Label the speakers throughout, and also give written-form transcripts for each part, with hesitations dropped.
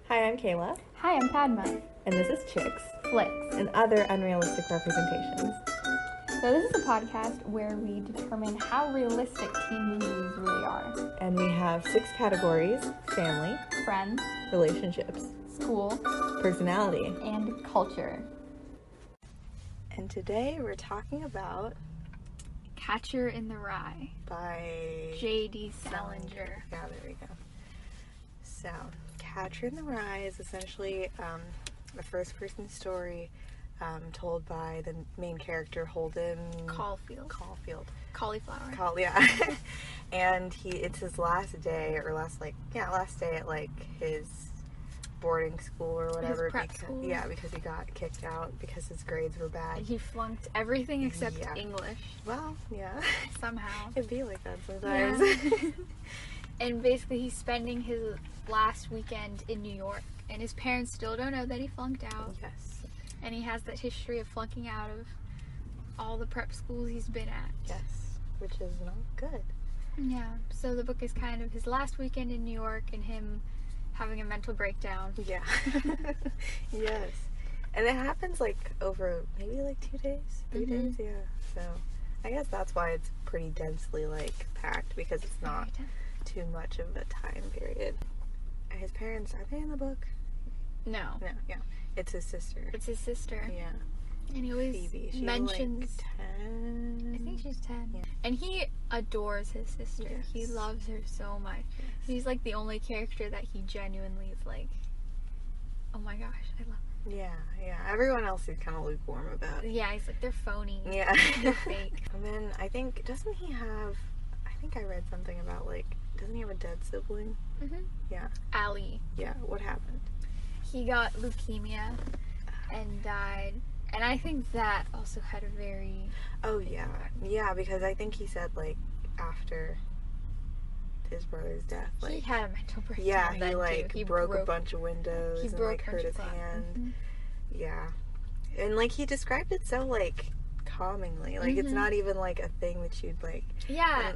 Speaker 1: Hi, I'm Kayla,
Speaker 2: Hi, I'm Padma.
Speaker 1: and this is Chicks
Speaker 2: Flicks.
Speaker 1: and Other Unrealistic Representations.
Speaker 2: So this is a podcast where we determine how realistic teen movies really are.
Speaker 1: And we have 6 categories: family,
Speaker 2: Friends,
Speaker 1: relationships,
Speaker 2: school,
Speaker 1: personality.
Speaker 2: and culture.
Speaker 1: And today we're talking about
Speaker 2: Catcher in the Rye,
Speaker 1: by
Speaker 2: J.D. Salinger.
Speaker 1: Yeah, there we go. So, Catcher in the Rye is essentially a first-person story told by the main character, Holden
Speaker 2: Caulfield. Cauliflower.
Speaker 1: Yeah. And it's his last day at his boarding school or whatever.
Speaker 2: His prep school.
Speaker 1: Yeah, because he got kicked out because his grades were bad.
Speaker 2: He flunked everything except English.
Speaker 1: Well, yeah.
Speaker 2: Somehow.
Speaker 1: It'd be like that sometimes.
Speaker 2: Yeah. And basically he's spending his last weekend in New York. And his parents still don't know that he flunked out.
Speaker 1: Yes.
Speaker 2: And he has that history of flunking out of all the prep schools he's been at.
Speaker 1: Yes. Which is not good.
Speaker 2: Yeah. So the book is kind of his last weekend in New York and him having a mental breakdown.
Speaker 1: Yeah. Yes. And it happens over maybe 2 days? 3 days? Yeah. So I guess that's why it's pretty densely packed, because it's not too much of a time period. His parents, are they in the book?
Speaker 2: No.
Speaker 1: No, yeah. It's his sister.
Speaker 2: It's his sister.
Speaker 1: Yeah.
Speaker 2: And he always
Speaker 1: Phoebe. She's
Speaker 2: mentions
Speaker 1: 10.
Speaker 2: I think she's 10.
Speaker 1: Yeah.
Speaker 2: And he adores his sister.
Speaker 1: Yes.
Speaker 2: He loves her so much.
Speaker 1: Yes.
Speaker 2: He's the only character that he genuinely is oh my gosh, I love her.
Speaker 1: Yeah. Everyone else is kind of lukewarm about it.
Speaker 2: Yeah, he's they're phony.
Speaker 1: Yeah.
Speaker 2: They're fake.
Speaker 1: And then I think I read something about doesn't he have a dead sibling?
Speaker 2: Mm-hmm.
Speaker 1: Yeah.
Speaker 2: Ali.
Speaker 1: Yeah. What happened?
Speaker 2: He got leukemia and died. And I think that also had a very...
Speaker 1: Oh, yeah. Yeah, because I think he said, after his brother's death,
Speaker 2: he had a mental breakdown.
Speaker 1: Yeah,
Speaker 2: then
Speaker 1: he broke a bunch of windows and, hurt his hand.
Speaker 2: Mm-hmm.
Speaker 1: Yeah. And, he described it so, calmingly. It's not even, a thing that you'd,
Speaker 2: Yeah.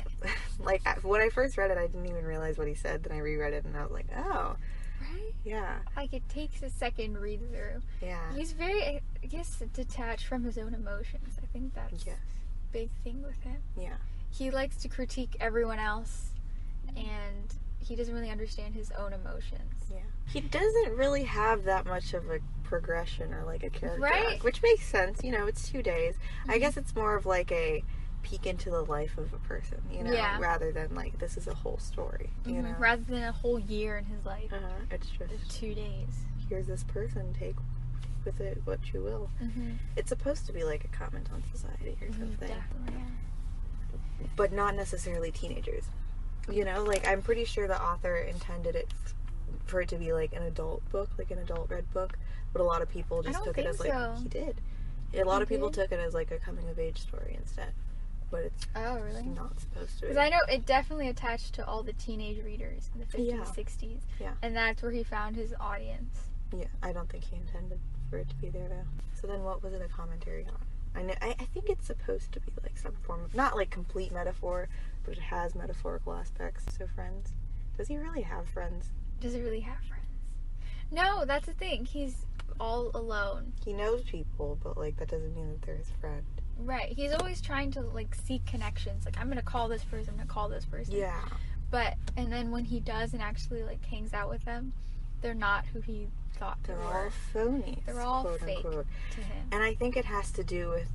Speaker 1: When I first read it, I didn't even realize what he said. Then I reread it, and I was like, oh.
Speaker 2: Right?
Speaker 1: Yeah.
Speaker 2: It takes a second read through.
Speaker 1: Yeah.
Speaker 2: He's very, I guess, detached from his own emotions. I think that's a big thing with him.
Speaker 1: Yeah.
Speaker 2: He likes to critique everyone else, and he doesn't really understand his own emotions.
Speaker 1: Yeah. He doesn't really have that much of a progression or a character arc, which makes sense. It's 2 days. Mm-hmm. I guess it's more of a peek into the life of a person, rather than this is a whole story, you know,
Speaker 2: rather than a whole year in his life.
Speaker 1: It's just
Speaker 2: 2 days.
Speaker 1: Here's this person, take with it what you will.
Speaker 2: Mm-hmm.
Speaker 1: It's supposed to be a comment on society or something,
Speaker 2: definitely,
Speaker 1: but not necessarily teenagers. I'm pretty sure the author intended it for it to be an adult book, an adult read book, but a lot of people just took it as he did. A lot of people took it as a coming of age story instead. But it's
Speaker 2: really
Speaker 1: not supposed to be.
Speaker 2: Because I know it definitely attached to all the teenage readers in the 50s, 60s.
Speaker 1: Yeah.
Speaker 2: And that's where he found his audience.
Speaker 1: Yeah, I don't think he intended for it to be there, though. So then what was it a commentary on? I think it's supposed to be some form of, not complete metaphor, but it has metaphorical aspects. So friends. Does he really have friends?
Speaker 2: Does he really have friends? No, that's the thing. He's all alone.
Speaker 1: He knows people, but that doesn't mean that they're his friend.
Speaker 2: Right. He's always trying to seek connections. I'm gonna call this person, I'm gonna call this person.
Speaker 1: Yeah.
Speaker 2: And then when he does and actually hangs out with them, they're not who he thought they were.
Speaker 1: They're all phonies.
Speaker 2: They're all
Speaker 1: quote
Speaker 2: fake
Speaker 1: unquote.
Speaker 2: to him.
Speaker 1: And I think it has to do with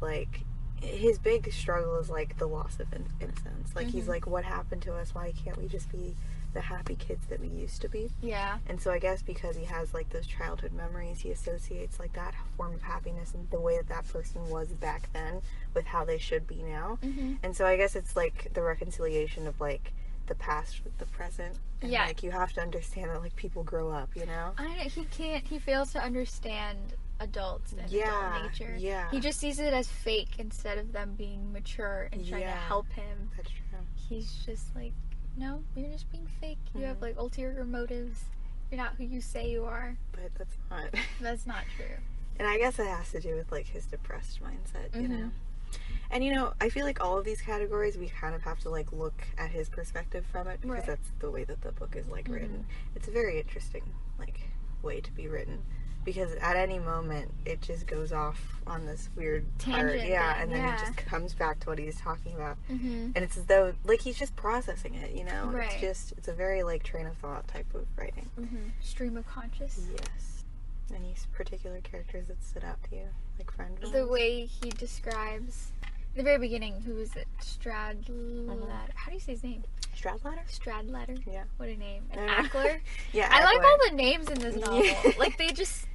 Speaker 1: his big struggle is the loss of innocence. He's what happened to us? Why can't we just be the happy kids that we used to be?
Speaker 2: Yeah.
Speaker 1: And so I guess because he has those childhood memories, he associates that form of happiness and the way that person was back then with how they should be now.
Speaker 2: Mm-hmm.
Speaker 1: And so I guess it's the reconciliation of the past with the present. And you have to understand that people grow up,
Speaker 2: I don't know, he fails to understand adults and adult nature.
Speaker 1: Yeah.
Speaker 2: He just sees it as fake instead of them being mature and trying to help him.
Speaker 1: That's true.
Speaker 2: He's just no, you're just being fake. You have ulterior motives. You're not who you say you are.
Speaker 1: But that's not.
Speaker 2: That's not true.
Speaker 1: And I guess it has to do with his depressed mindset, you know. And I feel all of these categories we kind of have to look at his perspective from it, because that's the way that the book is written. It's a very interesting way to be written. Because at any moment, it just goes off on this weird
Speaker 2: tangent.
Speaker 1: part. Yeah, and then it just comes back to what he's talking about.
Speaker 2: Mm-hmm.
Speaker 1: And it's as though, like, he's just processing it, you know?
Speaker 2: Right.
Speaker 1: It's a very, like, train of thought type of writing.
Speaker 2: Mm-hmm. Stream of conscious.
Speaker 1: Yes. Any particular characters that stood out to you? Like, friend ones?
Speaker 2: The way he describes... The very beginning, who was it? Stradlater.
Speaker 1: Mm-hmm.
Speaker 2: How do you say his name?
Speaker 1: Stradlater?
Speaker 2: Yeah. What a name. And
Speaker 1: Yeah.
Speaker 2: Ackler?
Speaker 1: Yeah,
Speaker 2: I like
Speaker 1: Ackler.
Speaker 2: all the names in this novel. Like, they just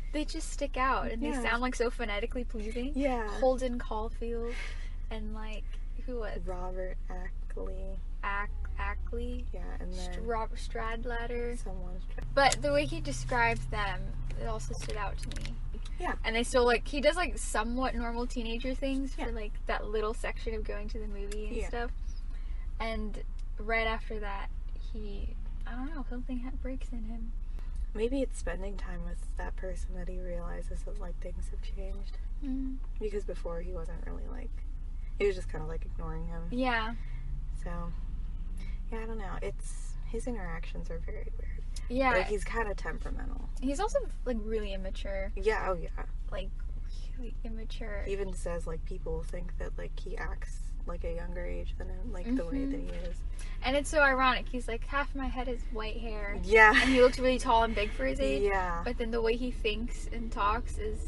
Speaker 2: stick out, and they sound, like, so phonetically pleasing.
Speaker 1: Yeah.
Speaker 2: Holden Caulfield, and, like, who was?
Speaker 1: Robert Ackley.
Speaker 2: Ackley.
Speaker 1: Yeah, and then...
Speaker 2: Stradlater.
Speaker 1: Someone...
Speaker 2: But the way he describes them, it also stood out to me.
Speaker 1: Yeah.
Speaker 2: And they still, like, he does, like, somewhat normal teenager things for, like, that little section of going to the movie and stuff. And right after that, I don't know, something breaks in him.
Speaker 1: Maybe it's spending time with that person that he realizes that, like, things have changed.
Speaker 2: Mm.
Speaker 1: Because before he wasn't really, like... He was just kind of, like, ignoring him.
Speaker 2: Yeah.
Speaker 1: So, yeah, I don't know. His interactions are very weird.
Speaker 2: Yeah.
Speaker 1: Like, he's kind of temperamental.
Speaker 2: He's also, like, really immature.
Speaker 1: Yeah, oh yeah.
Speaker 2: Like, really immature.
Speaker 1: He even says, like, people think that, like, he acts like a younger age than him, like, the way that he is.
Speaker 2: And it's so ironic. He's like, half my head is white hair.
Speaker 1: Yeah.
Speaker 2: And he looks really tall and big for his age.
Speaker 1: Yeah.
Speaker 2: But then the way he thinks and talks is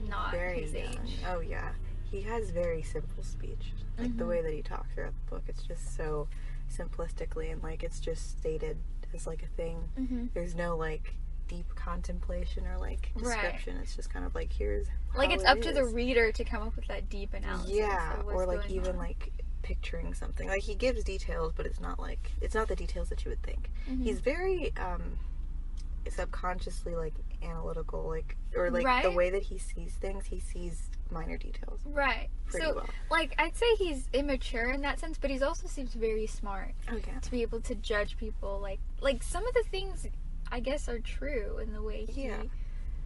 Speaker 2: not
Speaker 1: very
Speaker 2: his
Speaker 1: young.
Speaker 2: age.
Speaker 1: Oh, yeah. He has very simple speech. Like, the way that he talks throughout the book, it's just so simplistically, and, like, it's just stated as, like, a thing.
Speaker 2: Mm-hmm.
Speaker 1: There's no, like, deep contemplation or, like, description. Right. It's just kind of like, here's how
Speaker 2: like, it's up to the reader to come up with that deep analysis.
Speaker 1: Yeah, or, like, even,
Speaker 2: on.
Speaker 1: like, picturing something. Like, he gives details, but it's not, like, it's not the details that you would think. Mm-hmm. He's very, subconsciously, like, analytical, like, or, like, the way that he sees things, he sees minor details.
Speaker 2: Right.
Speaker 1: Pretty well.
Speaker 2: Like, I'd say he's immature in that sense, but he also seems very smart.
Speaker 1: Oh, yeah.
Speaker 2: To be able to judge people. Like some of the things, I guess, are true in the way he,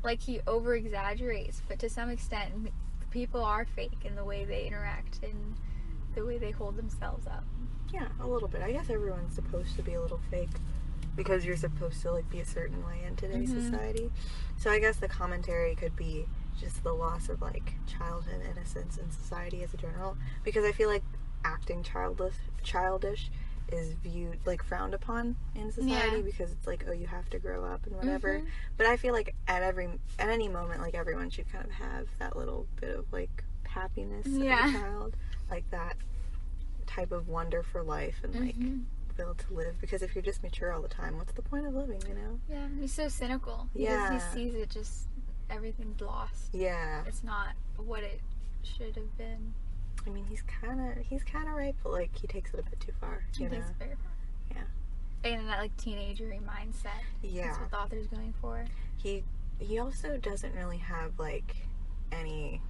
Speaker 2: like, he over-exaggerates, but to some extent, people are fake in the way they interact and the way they hold themselves up.
Speaker 1: Yeah, a little bit. I guess everyone's supposed to be a little fake because you're supposed to, like, be a certain way in today's society. So I guess the commentary could be just the loss of, like, childhood innocence in society as a general, because I feel like acting childish is viewed, like, frowned upon in society because it's like, oh, you have to grow up and whatever. But I feel like at any moment, like, everyone should kind of have that little bit of, like, happiness of a child, like that type of wonder for life and like be able to live, because if you're just mature all the time, what's the point of living, you know?
Speaker 2: Yeah, he's so cynical because he sees it just everything's lost.
Speaker 1: Yeah,
Speaker 2: it's not what it should have been.
Speaker 1: I mean, he's kind of right, but like he takes it a bit too far.
Speaker 2: He takes it very far. Yeah, and that like teenagery mindset. Yeah, that's what the author's going for.
Speaker 1: He also doesn't really have like any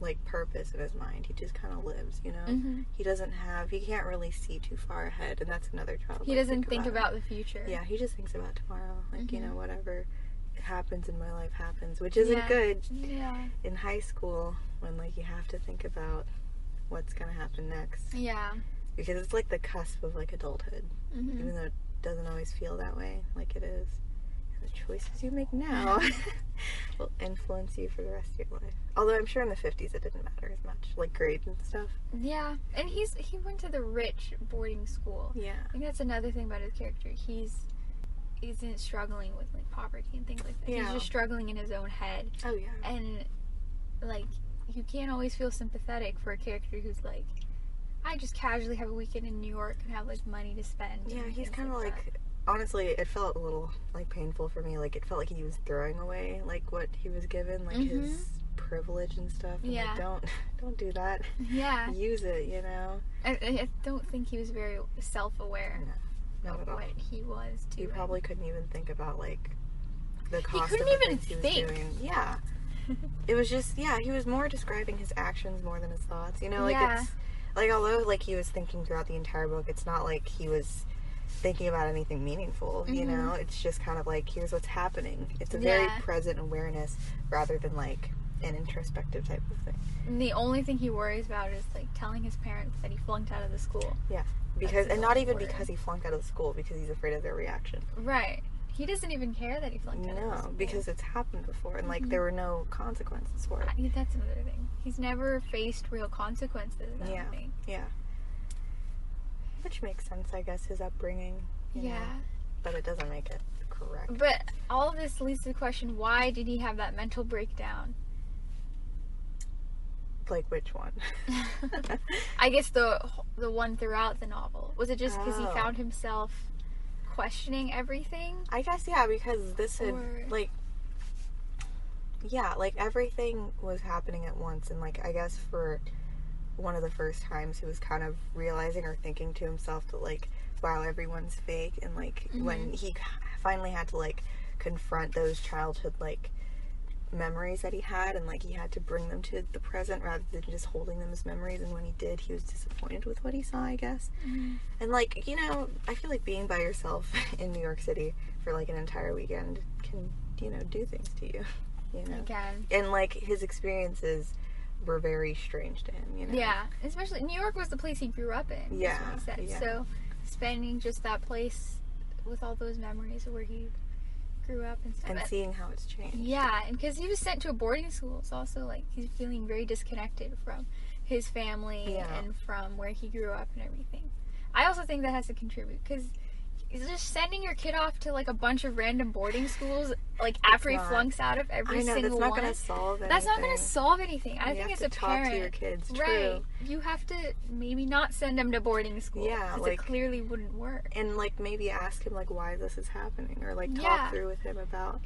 Speaker 1: like purpose in his mind. He just kind of lives, you know. He can't really see too far ahead, and that's another child.
Speaker 2: He doesn't think about the future.
Speaker 1: Yeah, he just thinks about tomorrow. Like you know, whatever happens in my life happens, which isn't good. Yeah. In high school, when like you have to think about what's gonna happen next. Yeah. Because it's like the cusp of like adulthood, even though it doesn't always feel that way, like it is. And the choices you make now will influence you for the rest of your life. Although I'm sure in the 50s it didn't matter as much, like grades and stuff. Yeah, and he went to the rich boarding school. Yeah. I think that's another thing about his character. He isn't struggling with like poverty and things like that. Yeah. He's just struggling in his own head. Oh yeah. And like you can't always feel sympathetic for a character who's like, I just casually have a weekend in New York and have like money to spend. Yeah, he's kind of like honestly, it felt a little like painful for me. Like it felt like he was throwing away like what he was given, like his privilege and stuff. And like, don't do that. Yeah. Use it, you know. I don't think he was very self-aware. No. Not at all. What he was doing. He probably couldn't even think about like the cost. He couldn't even think. Yeah, it was just he was more describing his actions more than his thoughts. You know, like it's like although like he was thinking throughout the entire book, it's not like he was thinking about anything meaningful. You know, it's just kind of like here's what's happening. It's a very present awareness rather than like an introspective type of thing. And the only thing he worries about is like telling his parents that he flunked out of the school. Yeah. Because, and not even because he flunked out of the school, because he's afraid of their reaction. Right.
Speaker 2: He doesn't even care that he flunked out of high school.
Speaker 1: Because it's happened before, and like there were no consequences for it.
Speaker 2: That's another thing. He's never faced real consequences.
Speaker 1: Yeah. Which makes sense, I guess, his upbringing. You know? But it doesn't make it correct.
Speaker 2: But all of this leads to the question: why did he have that mental breakdown?
Speaker 1: Like which one?
Speaker 2: I guess the one throughout the novel. Was it just because he found himself questioning everything?
Speaker 1: I guess, because this had, like everything was happening at once, and like I guess for one of the first times he was kind of realizing or thinking to himself that like, wow, everyone's fake, and like when he finally had to like confront those childhood like memories that he had, and like he had to bring them to the present rather than just holding them as memories, and when he did, he was disappointed with what he saw, I guess. And like, you know, I feel like being by yourself in New York City for like an entire weekend can, you know, do things to you, you know.
Speaker 2: Again.
Speaker 1: And like his experiences were very strange to him, you know.
Speaker 2: Yeah, especially New York was the place he grew up in.
Speaker 1: Yeah,
Speaker 2: is what he said.
Speaker 1: yeah.
Speaker 2: So spending just that place with all those memories of where he grew up and stuff.
Speaker 1: And seeing how it's changed.
Speaker 2: Yeah, and because he was sent to a boarding school, it's also like he's feeling very disconnected from his family and from where he grew up and everything. I also think that has to contribute, because just sending your kid off to like a bunch of random boarding schools like after he flunks out of every single one.
Speaker 1: That's not going to solve anything.
Speaker 2: That's not going to solve anything. I think as a parent,
Speaker 1: talk to your kids,
Speaker 2: right? You have to maybe not send them to boarding school.
Speaker 1: Yeah,
Speaker 2: because it clearly wouldn't work.
Speaker 1: And like maybe ask him like why this is happening, or like talk through with him about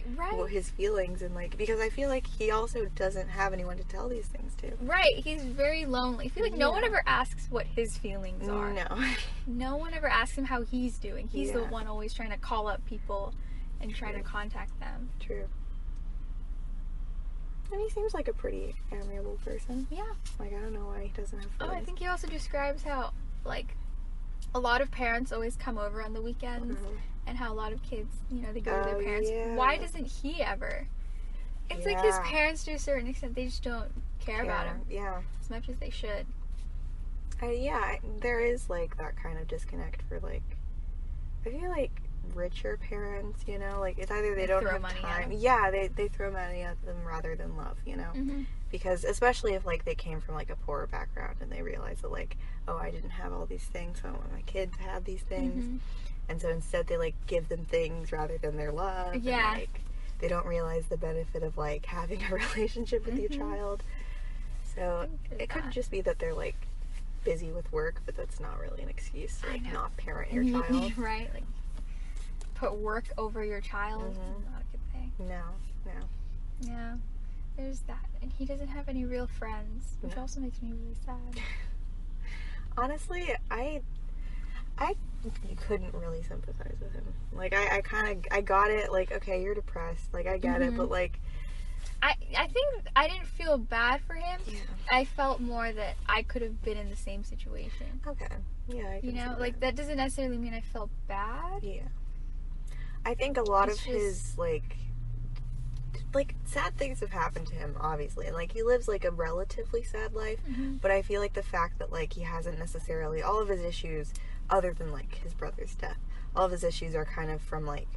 Speaker 1: his feelings, and like, because I feel like he also doesn't have anyone to tell these things to.
Speaker 2: Right, he's very lonely. I feel like no one ever asks what his feelings are. No one ever asks him how he's doing. He's the one always trying to call up people and trying to contact them.
Speaker 1: True. And he seems like a pretty amiable person.
Speaker 2: Yeah.
Speaker 1: Like, I don't know why he doesn't have friends.
Speaker 2: I think he also describes how, like, a lot of parents always come over on the weekends, and how a lot of kids, you know, they go to their parents. Yeah. Why doesn't he ever? It's like his parents, to a certain extent, they just don't care about him. Yeah. As much as they should.
Speaker 1: There is, like, that kind of disconnect for, like, I feel like richer parents, you know, like it's either they don't have time. They throw money at them rather than love, you know. Because especially if like they came from like a poorer background and they realize that like, oh, I didn't have all these things, so I want my kid to have these things. And so instead they like give them things rather than their love. And, like, they don't realize the benefit of like having a relationship with your child. So it could just be that they're like busy with work, but that's not really an excuse to like not parent your child.
Speaker 2: Right, like put work over your child. Not a good thing.
Speaker 1: No.
Speaker 2: Yeah, there's that. And he doesn't have any real friends, which also makes me really sad.
Speaker 1: Honestly, I couldn't really sympathize with him. Like, I got it, like, okay, you're depressed, like, I get it, but like,
Speaker 2: I think I didn't feel bad for him. I felt more that I could have been in the same situation.
Speaker 1: Okay. Yeah, I can
Speaker 2: you know,
Speaker 1: see
Speaker 2: like, that doesn't necessarily mean I felt bad.
Speaker 1: Yeah. I think a lot of his, like, sad things have happened to him, obviously. And, like, he lives, like, a relatively sad life. But I feel like the fact that, like, he hasn't necessarily, all of his issues, other than, like, his brother's death, all of his issues are kind of from, like,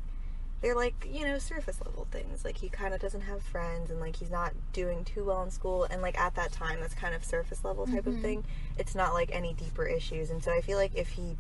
Speaker 1: they're, like, you know, surface level things. Like, he kind of doesn't have friends, and, like, he's not doing too well in school. And, like, at that time, that's kind of surface level type of thing. It's not, like, any deeper issues. And so I feel like if he...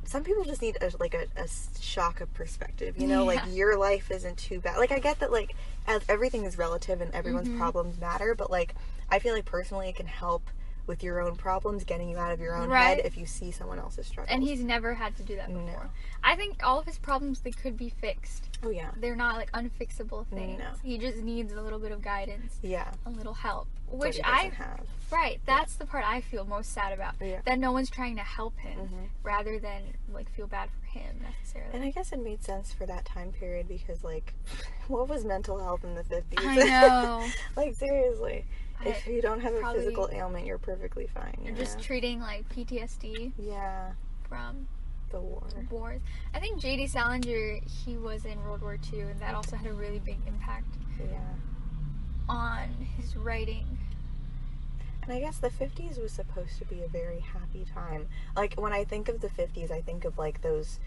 Speaker 1: Some people just need, a shock of perspective, you know? Like, your life isn't too bad. Like, I get that, like, as everything is relative and everyone's problems matter, but, like, I feel like personally it can help with your own problems, getting you out of your own head if you see someone else's struggles.
Speaker 2: And he's never had to do that before. No. I think all of his problems, they could be fixed.
Speaker 1: Oh, yeah.
Speaker 2: They're not, like, unfixable things.
Speaker 1: No.
Speaker 2: He just needs a little bit of guidance.
Speaker 1: Yeah.
Speaker 2: A little help. Which
Speaker 1: he doesn't have.
Speaker 2: Right. That's the part I feel most sad about.
Speaker 1: Yeah.
Speaker 2: That no one's trying to help him rather than, like, feel bad for him necessarily.
Speaker 1: And I guess it made sense for that time period because, like, what was mental health in the 50s?
Speaker 2: I know.
Speaker 1: Like, seriously. If you don't have a physical ailment, you're perfectly fine.
Speaker 2: You're just treating, like, PTSD.
Speaker 1: Yeah.
Speaker 2: From
Speaker 1: the
Speaker 2: wars. I think J.D. Salinger, he was in World War II, and that also had a really big impact on his writing.
Speaker 1: And I guess the 50s was supposed to be a very happy time. Like, when I think of the 50s, I think of, like, those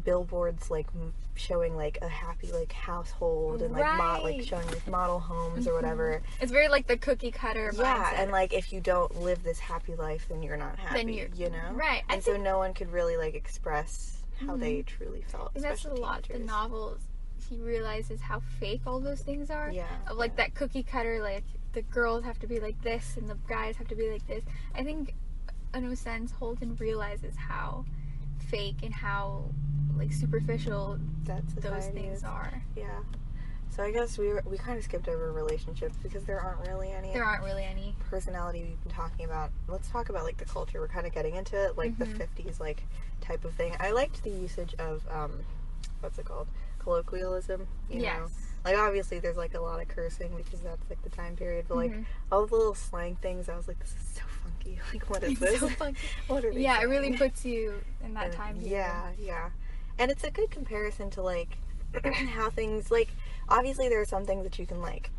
Speaker 1: billboards like showing like a happy like household and like like showing like model homes or whatever.
Speaker 2: It's very like the cookie cutter mindset.
Speaker 1: And like if you don't live this happy life, then you're not happy. Then you're, you know,
Speaker 2: right?
Speaker 1: And so no one could really like express how they truly felt.
Speaker 2: And that's a lot. The novels, he realizes how fake all those things are.
Speaker 1: Yeah.
Speaker 2: Of like that cookie cutter, like the girls have to be like this and the guys have to be like this. I think, in a sense, Holden realizes how fake and how like superficial those things are.
Speaker 1: Yeah. So I guess we kind of skipped over relationships because there aren't really any.
Speaker 2: There aren't really any.
Speaker 1: Personality we've been talking about. Let's talk about like the culture. We're kind of getting into it, like the 50s like type of thing. I liked the usage of what's it called? Colloquialism. You know? Like obviously there's like a lot of cursing because that's like the time period, but like all the little slang things, I was like, this is so funky. Like what is this?
Speaker 2: So funky.
Speaker 1: What are they
Speaker 2: saying? It really puts you in that time period.
Speaker 1: Yeah. And it's a good comparison to like how things like obviously there are some things that you can like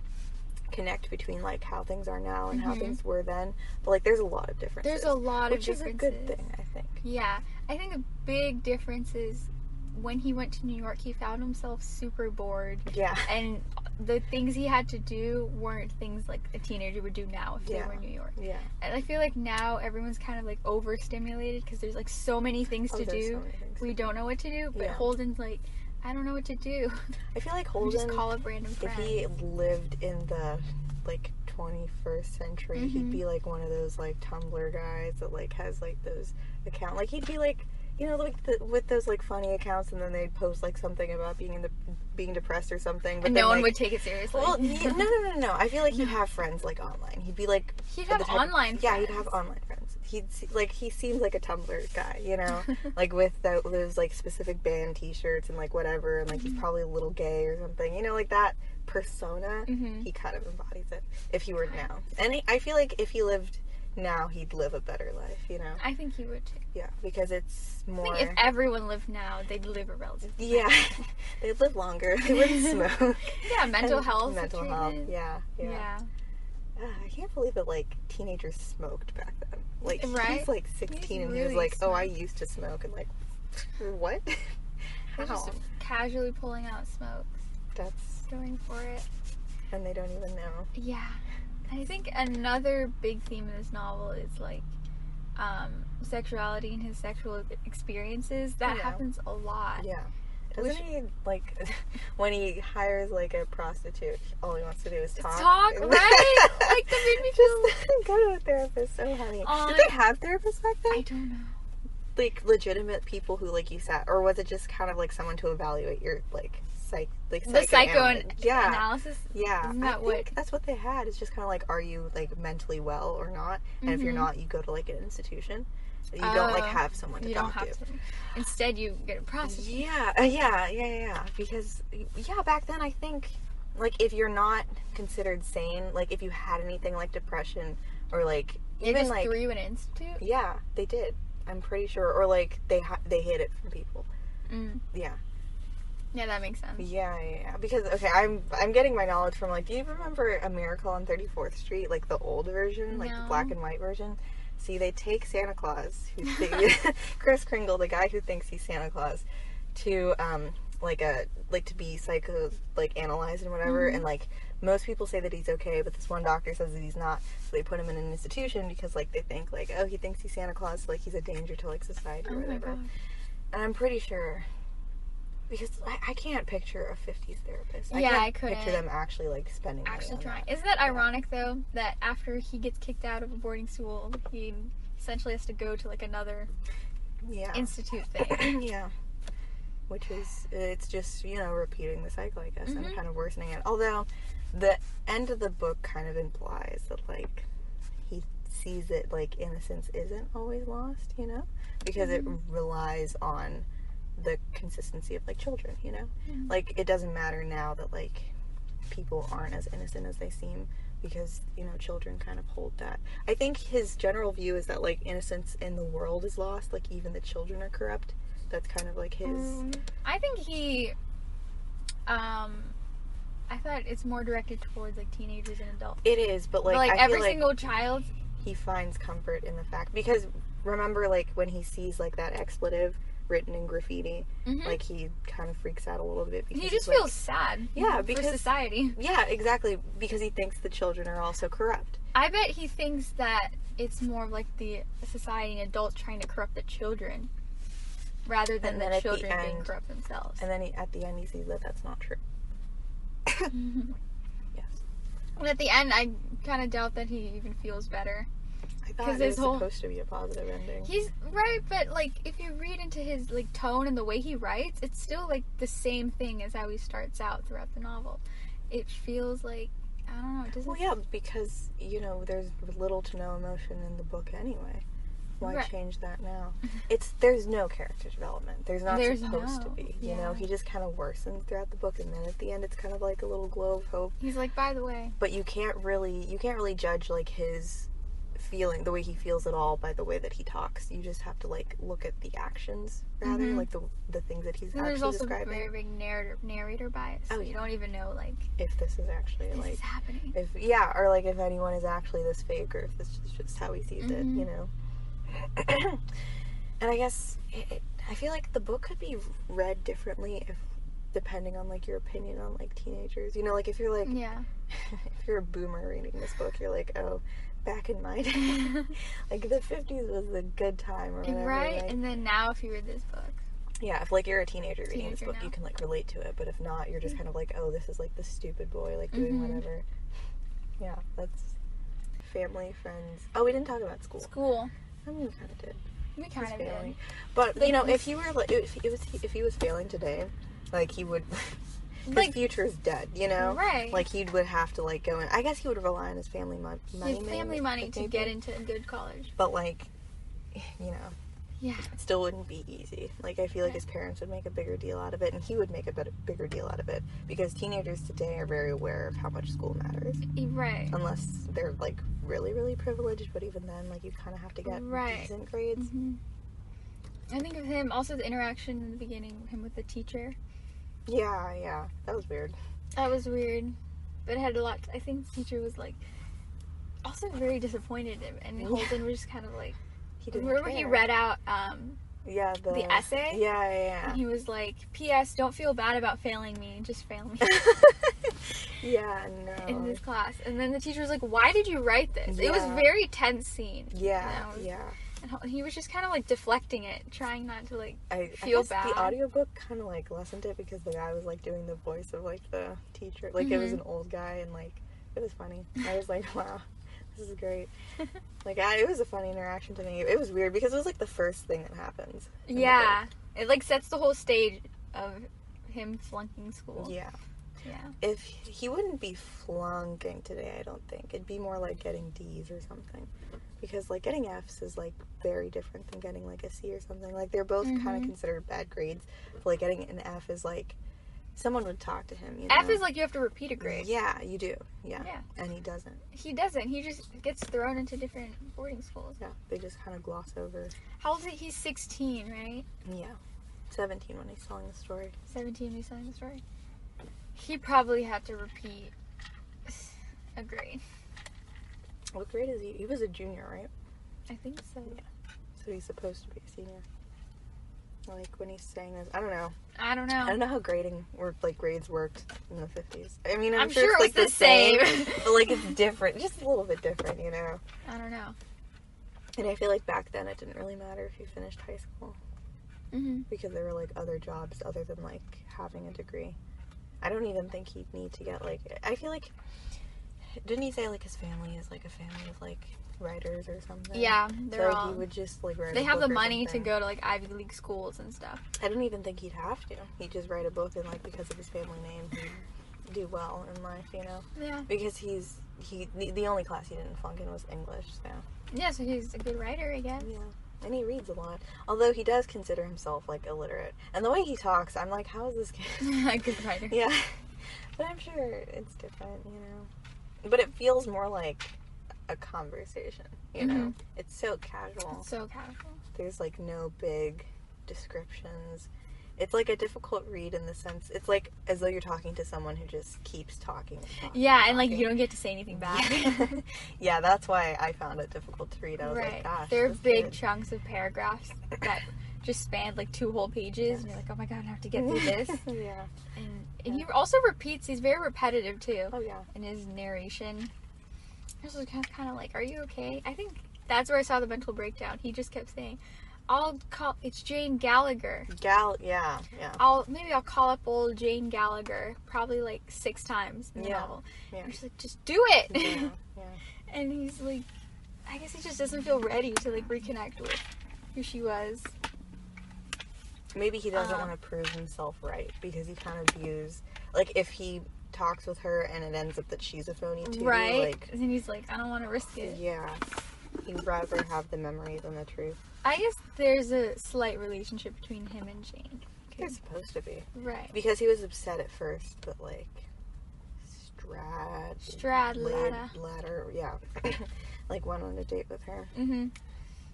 Speaker 1: connect between like how things are now and how things were then, but like there's a lot of differences.
Speaker 2: There's a lot of differences.
Speaker 1: Which is a good thing, I think.
Speaker 2: Yeah. I think a big difference is when he went to New York, he found himself super bored.
Speaker 1: Yeah.
Speaker 2: And the things he had to do weren't things like a teenager would do now if they were in New York.
Speaker 1: Yeah.
Speaker 2: And I feel like now everyone's kind of like overstimulated because there's like so many things to do.
Speaker 1: So many things
Speaker 2: we don't know what to do, but Holden's like, I don't know what to do.
Speaker 1: I feel like Holden,
Speaker 2: just call up random friends.
Speaker 1: If he lived in the like 21st century, he'd be like one of those like Tumblr guys that like has like those accounts. Like he'd be like, you know, like with those like funny accounts, and then they'd post like something about being depressed or something. But
Speaker 2: and
Speaker 1: then,
Speaker 2: no one
Speaker 1: like,
Speaker 2: would take it seriously.
Speaker 1: Well, no. I feel like he'd have friends like online. He'd be like
Speaker 2: he'd have online friends.
Speaker 1: Yeah, he'd have online friends. He seems like a Tumblr guy, you know, like with those like specific band T-shirts and like whatever, and like he's probably a little gay or something, you know, like that persona. He kind of embodies it if he were now, and I feel like if he lived now, he'd live a better life, you know.
Speaker 2: I think he would too.
Speaker 1: Yeah, because it's more.
Speaker 2: I think if everyone lived now, they'd live a relative.
Speaker 1: Yeah, they'd live longer. They wouldn't smoke.
Speaker 2: Yeah, mental health.
Speaker 1: Yeah. I can't believe that like teenagers smoked back then. Like he's like 16 and he was like, "Oh, I used to smoke," and like, what? How?
Speaker 2: Just casually pulling out smokes.
Speaker 1: That's
Speaker 2: going for it,
Speaker 1: and they don't even know.
Speaker 2: Yeah. I think another big theme in this novel is like sexuality and his sexual experiences. That happens a lot.
Speaker 1: Yeah. Doesn't he, like, when he hires, like, a prostitute, all he wants to do is talk?
Speaker 2: Talk, right? Like, that made me
Speaker 1: just go to a therapist, so honey. Did they have therapists back then?
Speaker 2: I don't know.
Speaker 1: Like, legitimate people who, like, you sat, or was it just kind of, like, someone to evaluate your, like,
Speaker 2: psychoanalysis?
Speaker 1: Yeah.
Speaker 2: Isn't that
Speaker 1: I think that's what they had. It's just kind of like, are you, like, mentally well or not? And if you're not, you go to, like, an institution. You don't, like, have someone to talk to.
Speaker 2: Instead, you get a prostitute.
Speaker 1: Yeah. Because, back then, I think, like, if you're not considered sane, like, if you had anything like depression or, like,
Speaker 2: they
Speaker 1: even,
Speaker 2: just
Speaker 1: like...
Speaker 2: threw you in an institute?
Speaker 1: Yeah, they did. I'm pretty sure. Or, like, they hid it from people. Yeah.
Speaker 2: Yeah, that makes sense.
Speaker 1: Yeah. Because, okay, I'm getting my knowledge from, like, do you remember A Miracle on 34th Street? Like, the old version? Like, the black and white version? See, they take Santa Claus, Kris Kringle, the guy who thinks he's Santa Claus, to, to be analyzed and whatever, and, like, most people say that he's okay, but this one doctor says that he's not, so they put him in an institution because, like, they think, like, oh, he thinks he's Santa Claus, so, like, he's a danger to, like, society or whatever. And I'm pretty sure, because I can't picture a 50s therapist. I couldn't picture them actually, like, spending money on
Speaker 2: trying.
Speaker 1: that.
Speaker 2: Isn't that ironic, though, that after he gets kicked out of a boarding school, he essentially has to go to, like, another institute thing?
Speaker 1: Yeah. Which is, it's just, you know, repeating the cycle, I guess, and kind of worsening it. Although, the end of the book kind of implies that, like, he sees that, like, innocence isn't always lost, you know? Because it relies on the consistency of, like, children, you know? Like, it doesn't matter now that, like, people aren't as innocent as they seem because, you know, children kind of hold that. I think his general view is that, like, innocence in the world is lost, like, even the children are corrupt. That's kind of, like, his...
Speaker 2: I think he... I thought it's more directed towards, like, teenagers and adults.
Speaker 1: It is, but, like,
Speaker 2: I
Speaker 1: every
Speaker 2: feel like single child...
Speaker 1: He finds comfort in the fact... Because, remember, like, when he sees, like, that expletive written in graffiti. Like, he kind of freaks out a little bit because
Speaker 2: he just feels sad.
Speaker 1: Yeah, because
Speaker 2: for society.
Speaker 1: Yeah, exactly, because he thinks the children are also corrupt.
Speaker 2: I bet he thinks that it's more of like the society and adults trying to corrupt the children rather than the children being corrupt themselves.
Speaker 1: And then at the end he sees that that's not true. Yes.
Speaker 2: And at the end, I kind of doubt that he even feels better.
Speaker 1: I thought it was supposed to be a positive ending.
Speaker 2: He's right, but like if you read into his like tone and the way he writes, it's still like the same thing as how he starts out throughout the novel. It feels like, I don't know, it doesn't...
Speaker 1: Well, yeah, because, you know, there's little to no emotion in the book anyway. Why change that now? There's no character development. There's supposed to be. You know, he just kind of worsens throughout the book, and then at the end it's kind of like a little glow of hope.
Speaker 2: He's like, by the way.
Speaker 1: But you can't really judge like his feeling, the way he feels at all, by the way that he talks. You just have to like look at the actions rather, like the things that he's actually describing.
Speaker 2: There's also very big narrator bias. Oh, you don't even know like
Speaker 1: if this is actually like
Speaker 2: is happening.
Speaker 1: Or like if anyone is actually this fake, or if this is just how he sees it. You know. And I guess I feel like the book could be read differently depending on like your opinion on like teenagers. You know, like if you're like if you're a boomer reading this book, you're like, oh, back in my day, like the 50s was a good time or whatever.
Speaker 2: Right? And then now if you read this book.
Speaker 1: Yeah, if like you're a teenager reading this book, you can like relate to it. But if not, you're just kind of like, oh, this is like the stupid boy like doing whatever. Yeah, that's family, friends. Oh, we didn't talk about school. I mean, we kind of did.
Speaker 2: We kind of did.
Speaker 1: But like, you know, if he was failing today, like he would, his future's dead. You know,
Speaker 2: right?
Speaker 1: Like he would have to like go in. I guess he would rely on his family money.
Speaker 2: His family money to get into a good college.
Speaker 1: But like, you know, it still wouldn't be easy. Like I feel like his parents would make a bigger deal out of it, and he would make a bigger deal out of it because teenagers today are very aware of how much school matters.
Speaker 2: Right.
Speaker 1: Unless they're like really, really privileged, but even then, like you kind of have to get decent grades.
Speaker 2: I think of him also the interaction in the beginning, him with the teacher.
Speaker 1: Yeah, that was weird.
Speaker 2: That was weird, but it had a lot. I think the teacher was like also very disappointed, and Holden was just kind of like. Remember he read out the essay?
Speaker 1: Yeah.
Speaker 2: And he was like, P.S. don't feel bad about failing me, just fail me.
Speaker 1: Yeah, no.
Speaker 2: In this class. And then the teacher was like, why did you write this? It was a very tense scene.
Speaker 1: Yeah.
Speaker 2: And he was just kind of like deflecting it, trying not to like feel bad.
Speaker 1: The audiobook kind of like lessened it because the guy was like doing the voice of like the teacher. Like it was an old guy, and like it was funny. I was like, wow. This is great. Like, it was a funny interaction to me. It was weird because it was like the first thing that happens.
Speaker 2: Yeah. It like sets the whole stage of him flunking school.
Speaker 1: Yeah. If he wouldn't be flunking today, I don't think. It'd be more like getting D's or something. Because like getting F's is like very different than getting like a C or something. Like they're both kind of considered bad grades. But like getting an F is like someone would talk to him, you know?
Speaker 2: F is like you have to repeat a grade.
Speaker 1: Yeah, you do. Yeah. And he doesn't.
Speaker 2: He doesn't. He just gets thrown into different boarding schools.
Speaker 1: Yeah, they just kind of gloss over.
Speaker 2: How old is he? He's 16, right?
Speaker 1: Yeah. 17 when he's telling the story.
Speaker 2: 17 when he's telling the story. He probably had to repeat a grade.
Speaker 1: What grade is he? He was a junior, right?
Speaker 2: I think so.
Speaker 1: Yeah. So he's supposed to be a senior. Like when he's saying this, I don't know.
Speaker 2: I don't know
Speaker 1: how grading worked, like grades worked in the 50s. I mean,
Speaker 2: I'm
Speaker 1: sure
Speaker 2: it's like the same.
Speaker 1: But like it's different, just a little bit different, you know.
Speaker 2: I don't know.
Speaker 1: And I feel like back then it didn't really matter if you finished high school. Because there were like other jobs other than like having a degree. I don't even think he'd need to get like, I feel like, didn't he say like his family is like a family of like writers or something?
Speaker 2: Yeah, they're
Speaker 1: all. So he would just like write.
Speaker 2: They have the money to go to like Ivy League schools and stuff.
Speaker 1: I don't even think he'd have to. He'd just write a book, and like because of his family name, he'd do well in life, you know.
Speaker 2: Yeah.
Speaker 1: Because the only class he didn't flunk in was English, so.
Speaker 2: Yeah, so he's a good writer, I guess.
Speaker 1: Yeah. And he reads a lot. Although he does consider himself like illiterate. And the way he talks, I'm like, how is this kid
Speaker 2: a good writer?
Speaker 1: Yeah. But I'm sure it's different, you know. But it feels more like a conversation, you know. It's so casual.
Speaker 2: It's so casual.
Speaker 1: There's like no big descriptions. It's like a difficult read in the sense, it's like as though you're talking to someone who just keeps talking.
Speaker 2: And like you don't get to say anything back.
Speaker 1: Yeah, that's why I found it difficult to read. I was like, gosh.
Speaker 2: There are big chunks of paragraphs that just spanned like 2 whole pages, and you're like, oh my god, I have to get through this.
Speaker 1: Yeah.
Speaker 2: And he also repeats, he's very repetitive too.
Speaker 1: Oh yeah.
Speaker 2: In his narration. I was kind of like, are you okay? I think that's where I saw the mental breakdown. He just kept saying, it's Jane Gallagher.
Speaker 1: Yeah.
Speaker 2: Maybe I'll call up old Jane Gallagher, probably like 6 times in the novel. Yeah. And she's like, just do it.
Speaker 1: Yeah.
Speaker 2: And he's like, I guess he just doesn't feel ready to like reconnect with who she was.
Speaker 1: Maybe he doesn't want to prove himself right, because he kind of views, like, if he talks with her and it ends up that she's a phony too,
Speaker 2: right?
Speaker 1: Like,
Speaker 2: and he's like, I don't want to risk it.
Speaker 1: Yeah. He'd rather have the memory than the truth.
Speaker 2: I guess there's a slight relationship between him and Jane.
Speaker 1: There's supposed to be.
Speaker 2: Right.
Speaker 1: Because he was upset at first, but like, Ladder, yeah. Like, went on a date with her.
Speaker 2: Mm-hmm.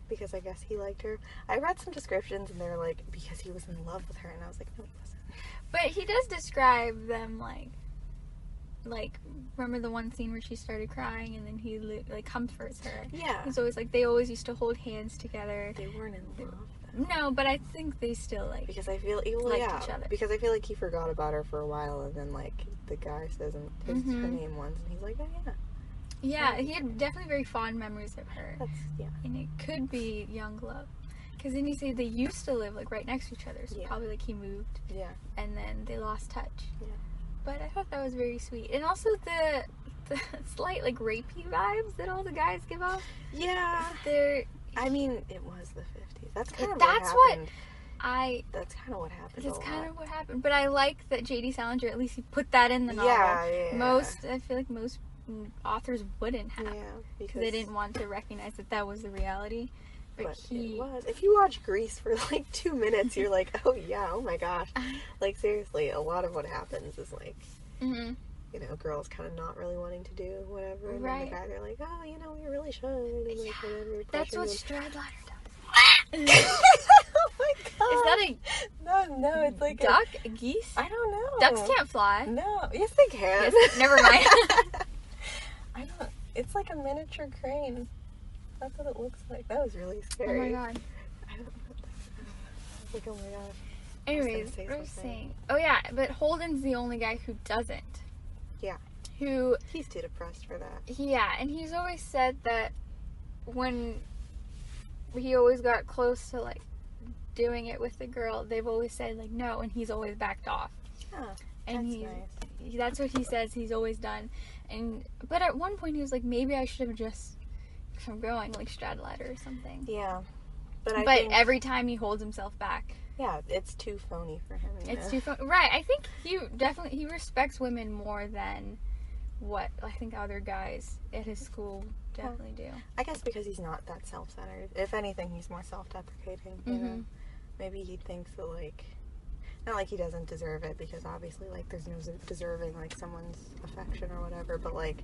Speaker 1: Because I guess he liked her. I read some descriptions and they were like, because he was in love with her, and I was like, no, he wasn't.
Speaker 2: But he does describe them like, remember the one scene where she started crying and then he like comforts her?
Speaker 1: Yeah.
Speaker 2: He's always like, they always used to hold hands together.
Speaker 1: They weren't in love.
Speaker 2: No, but I think they still like.
Speaker 1: Because I feel
Speaker 2: each other.
Speaker 1: Because I feel like he forgot about her for a while, and then like the guy says her name once, and he's like, oh yeah.
Speaker 2: Yeah, he had definitely very fond memories of her.
Speaker 1: Yeah.
Speaker 2: And it could be young love. Because then you say they used to live, like, right next to each other. So probably, like, he moved.
Speaker 1: Yeah.
Speaker 2: And then they lost touch.
Speaker 1: Yeah.
Speaker 2: But I thought that was very sweet. And also the slight, like, rapey vibes that all the guys give off.
Speaker 1: Yeah. I mean, it was the 50s. That's kind of what happened. That's kind of what happened.
Speaker 2: That's kind of what happened. But I like that J.D. Salinger, at least he put that in the novel.
Speaker 1: Yeah.
Speaker 2: I feel like most authors wouldn't have.
Speaker 1: Yeah, because
Speaker 2: they didn't want to recognize that was the reality. But
Speaker 1: it was. If you watch Grease for like 2 minutes, you're like, oh yeah, oh my gosh. Like, seriously, a lot of what happens is like, you know, girls kind of not really wanting to do whatever, and then the guys are like, oh, you know, we really should. And like, whatever,
Speaker 2: that's what Stradlater does.
Speaker 1: Oh my god.
Speaker 2: Is that
Speaker 1: a... No, it's like
Speaker 2: duck? A geese?
Speaker 1: I don't know.
Speaker 2: Ducks can't fly.
Speaker 1: No. Yes, they can.
Speaker 2: Yes, never mind.
Speaker 1: I don't... It's like a miniature crane. That's what it looks like. That was really scary.
Speaker 2: Oh my god.
Speaker 1: I don't know. Like, oh my god.
Speaker 2: Anyways, what was I saying? Oh yeah, but Holden's the only guy who doesn't.
Speaker 1: Yeah. He's too depressed for that.
Speaker 2: Yeah, and he's always said that when he always got close to, like, doing it with the girl, they've always said, like, no, and he's always backed off.
Speaker 1: Oh,
Speaker 2: and
Speaker 1: that's nice.
Speaker 2: That's what he says he's always done. But at one point he was like, maybe I should have just kept going, like Stradlater or something.
Speaker 1: Yeah. But
Speaker 2: every time he holds himself back.
Speaker 1: Yeah, it's too phony for him.
Speaker 2: It's too phony. Right. I think he respects women more than what I think other guys at his school definitely do. I guess because he's not that self-centered. If anything, he's more self-deprecating. You know? Maybe he thinks that, like, not like he doesn't deserve it, because obviously, like, there's no deserving, like, someone's affection or whatever, but, like,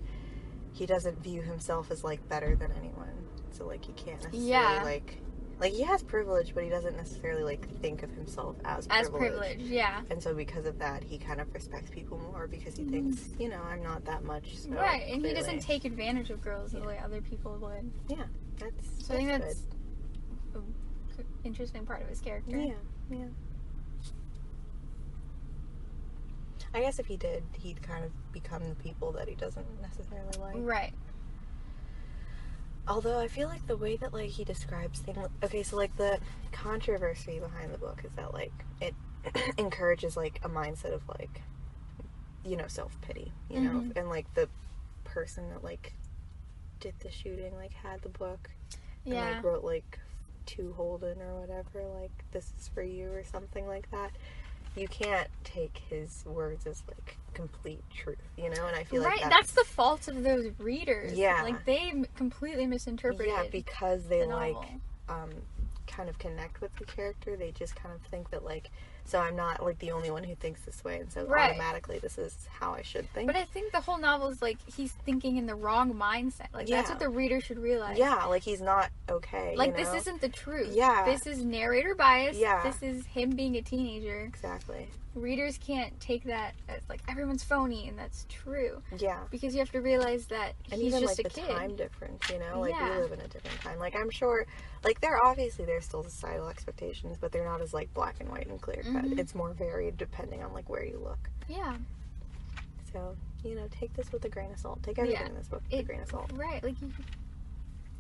Speaker 2: he doesn't view himself as, like, better than anyone. So, like, he can't necessarily, like, he has privilege, but he doesn't necessarily, like, think of himself as privileged. Yeah.
Speaker 1: And so because of that, he kind of respects people more, because he thinks, you know, I'm not that much. So
Speaker 2: right, and he doesn't take advantage of girls the way other people would.
Speaker 1: Yeah,
Speaker 2: I think that's an interesting part of his character.
Speaker 1: Yeah. I guess if he did, he'd kind of become the people that he doesn't necessarily like.
Speaker 2: Right.
Speaker 1: Although I feel like the way that, like, he describes things... Okay, so, like, the controversy behind the book is that, like, it encourages, like, a mindset of, like, you know, self-pity, you know? And, like, the person that, like, did the shooting, like, had the book. And, like, wrote, like, to Holden or whatever, like, this is for you or something like that. You can't take his words as, like, complete truth, you know? And I feel like
Speaker 2: that's the fault of those readers.
Speaker 1: Yeah.
Speaker 2: Like, they completely misinterpreted.
Speaker 1: Yeah, because they, like, kind of connect with the character. They just kind of think that, like, so I'm not, like, the only one who thinks this way, and so automatically this is how I should think.
Speaker 2: But I think the whole novel is, like, he's thinking in the wrong mindset. Like, that's what the reader should realize.
Speaker 1: Yeah, like, he's not okay,
Speaker 2: like, this isn't the truth.
Speaker 1: Yeah.
Speaker 2: This is narrator bias.
Speaker 1: Yeah.
Speaker 2: This is him being a teenager.
Speaker 1: Exactly.
Speaker 2: Readers can't take that as, like, everyone's phony, and that's true.
Speaker 1: Yeah.
Speaker 2: Because you have to realize that
Speaker 1: and
Speaker 2: he's
Speaker 1: even,
Speaker 2: just
Speaker 1: like,
Speaker 2: a kid.
Speaker 1: the time difference, you know? Like, we live in a different time. Like, I'm sure, like, there's still societal expectations, but they're not as, like, black and white and clear cut. It's more varied depending on, like, where you look.
Speaker 2: Yeah.
Speaker 1: So, you know, take this with a grain of salt. Take everything in this book with a grain of salt.
Speaker 2: Right. Like,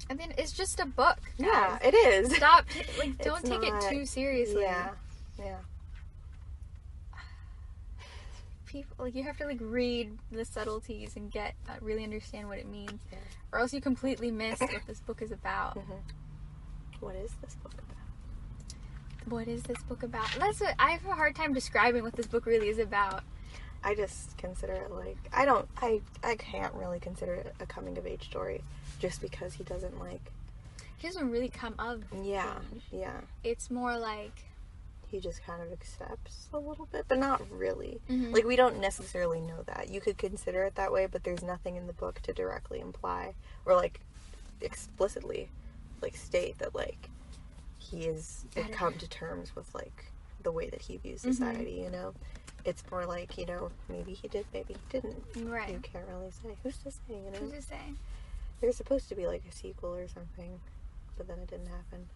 Speaker 2: I mean, it's just a book, guys.
Speaker 1: Yeah, it is.
Speaker 2: Stop. Like, don't take it too seriously.
Speaker 1: Yeah. Yeah.
Speaker 2: People, like, you have to, like, read the subtleties and really understand what it means, or else you completely miss what this book is about.
Speaker 1: What is this book about?
Speaker 2: What is this book about? That's what I have a hard time describing what this book really is about.
Speaker 1: I just consider it, like, I can't really consider it a coming of age story, just because he doesn't
Speaker 2: really come of
Speaker 1: yeah
Speaker 2: age.
Speaker 1: Yeah,
Speaker 2: it's more like
Speaker 1: he just kind of accepts a little bit, but not really.
Speaker 2: Like,
Speaker 1: we don't necessarily know that. You could consider it that way, but there's nothing in the book to directly imply or, like, explicitly, like, state that, like, he is come to terms with, like, the way that he views society, you know? It's more like, you know, maybe he did, maybe he didn't.
Speaker 2: Right.
Speaker 1: You can't really say. Who's to say, you know?
Speaker 2: Who's to say?
Speaker 1: There's supposed to be, like, a sequel or something, but then it didn't happen.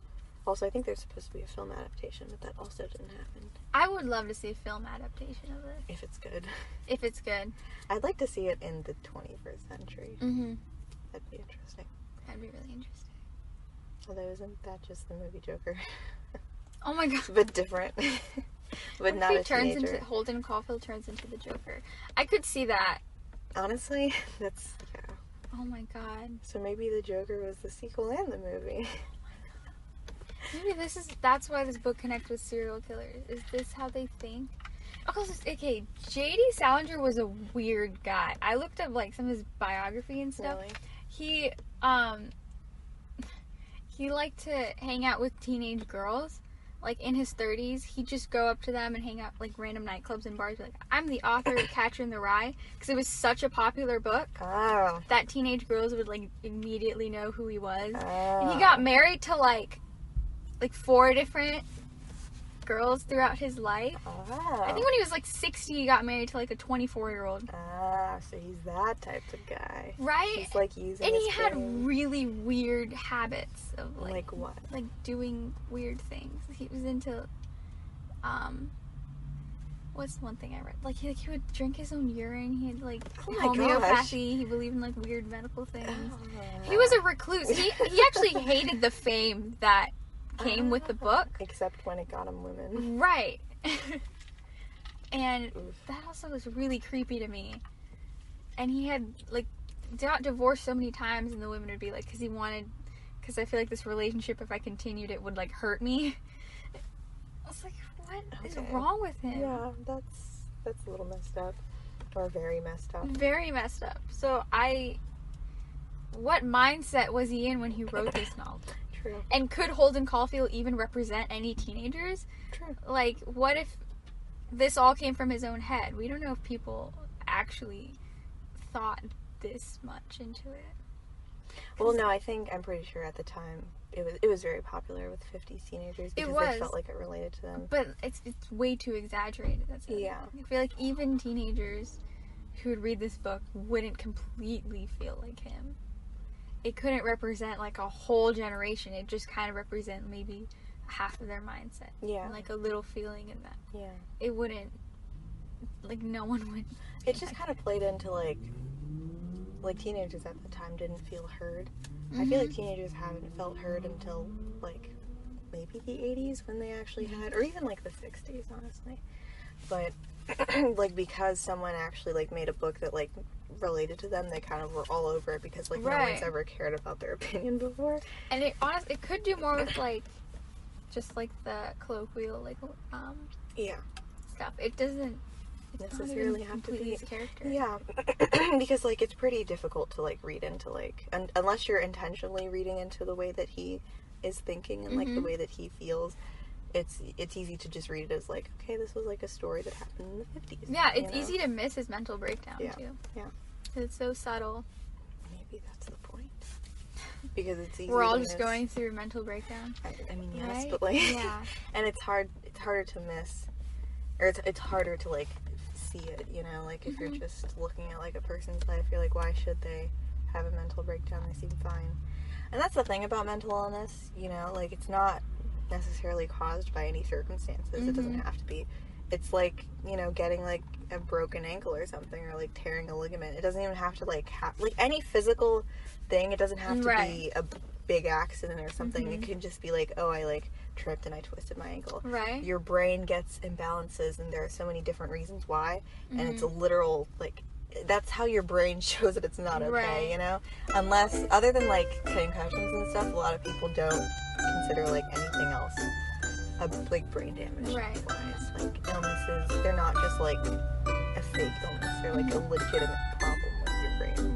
Speaker 1: Also, I think there's supposed to be a film adaptation, but that also didn't happen.
Speaker 2: I would love to see a film adaptation of this.
Speaker 1: If it's good.
Speaker 2: If it's good.
Speaker 1: I'd like to see it in the 21st century. That'd be interesting.
Speaker 2: That'd be really interesting.
Speaker 1: Although, isn't that just the movie Joker?
Speaker 2: Oh my god.
Speaker 1: It's a bit different. But not a teenager.
Speaker 2: Holden Caulfield turns into the Joker. I could see that.
Speaker 1: Honestly, that's, yeah.
Speaker 2: Oh my god.
Speaker 1: So maybe the Joker was the sequel and the movie.
Speaker 2: Maybe that's why this book connects with serial killers. Is this how they think? Okay, J.D. Salinger was a weird guy. I looked up, like, some of his biography and stuff.
Speaker 1: Really?
Speaker 2: He liked to hang out with teenage girls. Like, in his 30s, he'd just go up to them and hang out, like, random nightclubs and bars. Like, I'm the author of Catcher in the Rye. Because it was such a popular book that teenage girls would, like, immediately know who he was. And he got married to, like 4 different girls throughout his life. I think when he was, like, 60, he got married to, like, a 24-year-old.
Speaker 1: So he's that type of guy.
Speaker 2: Right?
Speaker 1: He's, like, using
Speaker 2: and
Speaker 1: his
Speaker 2: he had
Speaker 1: brain.
Speaker 2: really weird habits of,
Speaker 1: Like what?
Speaker 2: Like, doing weird things. He was into, what's one thing I read? Like, he would drink his own urine. He had, like, homeopathy. Gosh. He believed in, like, weird medical things. He was a recluse. He actually hated the fame that came with the book.
Speaker 1: Except when it got him women.
Speaker 2: Right. And that also was really creepy to me. And he had, like, got divorced so many times, and the women would be like, because I feel like this relationship, if I continued, it would, like, hurt me. I was like, what is wrong with him?
Speaker 1: Yeah, that's a little messed up. Or very messed up.
Speaker 2: Very messed up. So what mindset was he in when he wrote this novel?
Speaker 1: True. And
Speaker 2: could Holden Caulfield even represent any teenagers?
Speaker 1: True.
Speaker 2: Like, what if this all came from his own head? We don't know if people actually thought this much into it.
Speaker 1: Well, no, I'm pretty sure at the time it was very popular with 50s teenagers because they felt like it related to them.
Speaker 2: But it's way too exaggerated. That's it.
Speaker 1: Yeah.
Speaker 2: I feel like even teenagers who would read this book wouldn't completely feel like him. It couldn't represent, like, a whole generation. It just kind of represent maybe half of their mindset.
Speaker 1: Yeah.
Speaker 2: And, like, a little feeling in that.
Speaker 1: Yeah.
Speaker 2: It wouldn't, like, no one would.
Speaker 1: It just kind of played into, like teenagers at the time didn't feel heard. I feel like teenagers haven't felt heard until, like, maybe the 80s when they actually had, or even, like, the 60s, honestly. But, like, because someone actually, like, made a book that, like, related to them, they kind of were all over it because, like, no one's ever cared about their opinion before.
Speaker 2: And it could do more with, like, just, like, the colloquial, like, stuff. It doesn't
Speaker 1: necessarily have to be
Speaker 2: his character.
Speaker 1: Yeah. Because, like, it's pretty difficult to, like, read into, like, unless you're intentionally reading into the way that he is thinking and, like, the way that he feels. it's easy to just read it as like, okay, this was like a story that happened in the 50s.
Speaker 2: Yeah, it's easy to miss his mental breakdown too.
Speaker 1: Yeah.
Speaker 2: It's so subtle.
Speaker 1: Maybe that's the point. Because it's easy.
Speaker 2: We're all just going through mental breakdown.
Speaker 1: I mean, yes,
Speaker 2: right?
Speaker 1: but like,
Speaker 2: yeah.
Speaker 1: And it's harder to miss, or it's harder to like see it. You know, like if you're just looking at like a person's life, you're like, why should they have a mental breakdown? They seem fine. And that's the thing about mental illness. You know, like it's not necessarily caused by any circumstances. It doesn't have to be. It's like, you know, getting like a broken ankle or something, or like tearing a ligament. It doesn't even have to like like any physical thing. It doesn't have to be a big accident or something. It can just be like, oh, I like tripped and I twisted my ankle.
Speaker 2: Right.
Speaker 1: Your brain gets imbalances, and there are so many different reasons why, and it's a literal like, that's how your brain shows that it's not okay, you know? Unless, other than like concussions and stuff, a lot of people don't consider like anything else like brain damage.
Speaker 2: Right.
Speaker 1: Wise. Like illnesses, they're not just like a fake illness, they're like a legitimate problem with your brain.